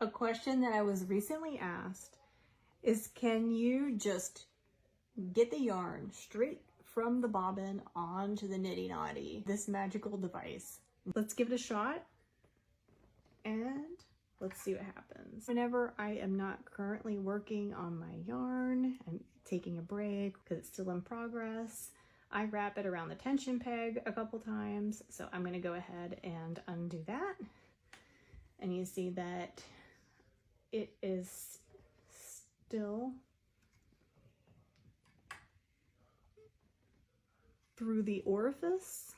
A question that I was recently asked is, can you just get the yarn straight from the bobbin onto the niddy noddy, this magical device? Let's give it a shot and let's see what happens. Whenever I am not currently working on my yarn, I'm taking a break because it's still in progress, I wrap it around the tension peg a couple times. So I'm going to go ahead and undo that. And you see that it is still through the orifice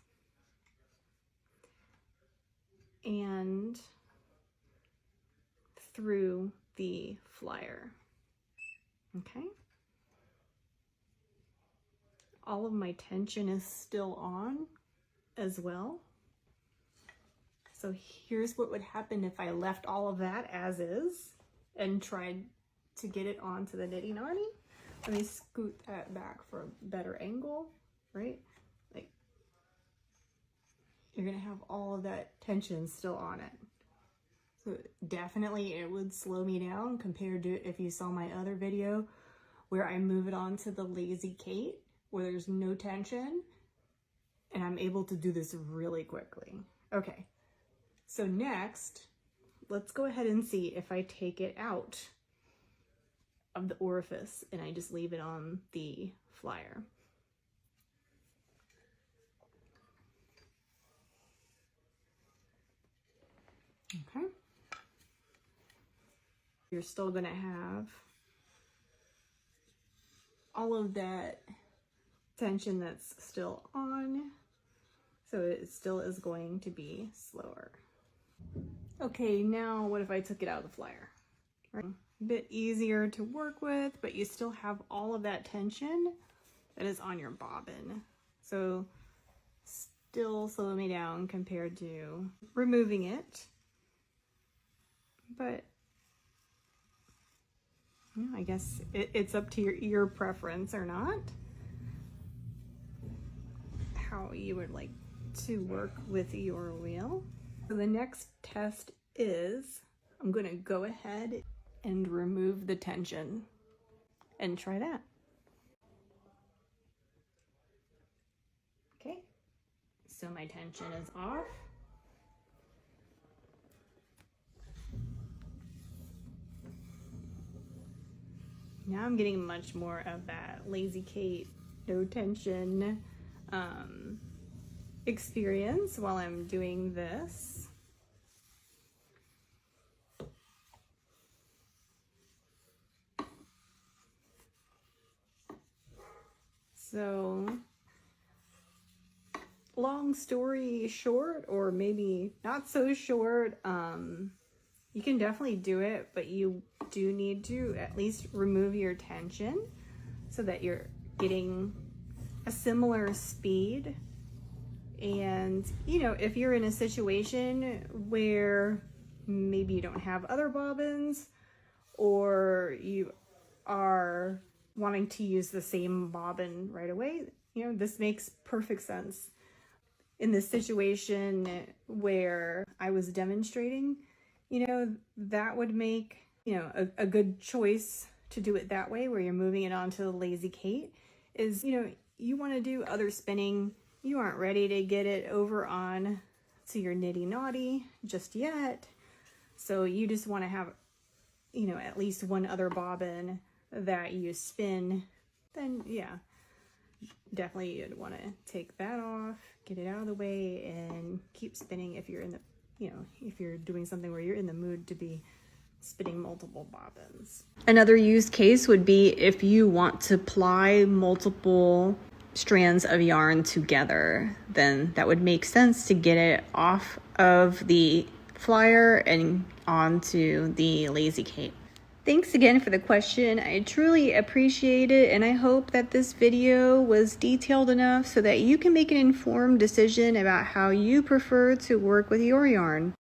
and through the flyer. Okay. All of my tension is still on as well. So here's what would happen if I left all of that as is and tried to get it onto the niddy noddy. Let me scoot that back for a better angle, right? Like, you're gonna have all of that tension still on it. So definitely it would slow me down compared to if you saw my other video where I move it onto the Lazy Kate where there's no tension and I'm able to do this really quickly. Okay, so next, let's go ahead and see if I take it out of the orifice and I just leave it on the flyer. Okay. You're still gonna have all of that tension that's still on, so it still is going to be slower. Okay, now what if I took it out of the flyer? Right? A bit easier to work with, but you still have all of that tension that is on your bobbin. So still slow me down compared to removing it. But yeah, I guess it's up to your preference or not, how you would like to work with your wheel. So the next test is, I'm going to go ahead and remove the tension and try that. Okay, so my tension is off. Now I'm getting much more of that Lazy Kate, no tension experience while I'm doing this. So, long story short, or maybe not so short, you can definitely do it, but you do need to at least remove your tension so that you're getting a similar speed. And, you know, if you're in a situation where maybe you don't have other bobbins or you are wanting to use the same bobbin right away, you know, this makes perfect sense. In this situation where I was demonstrating, you know, that would make, you know, a good choice to do it that way, where you're moving it onto the Lazy Kate, is, you know, you want to do other spinning. You aren't ready to get it over on to your niddy noddy just yet. So you just want to have, you know, at least one other bobbin that you spin. Then yeah, definitely you'd want to take that off, get it out of the way, and keep spinning if you're in the, you know, if you're doing something where you're in the mood to be spinning multiple bobbins. Another use case would be if you want to ply multiple strands of yarn together, then that would make sense to get it off of the flyer and onto the Lazy Kate. Thanks again for the question. I truly appreciate it, and I hope that this video was detailed enough so that you can make an informed decision about how you prefer to work with your yarn.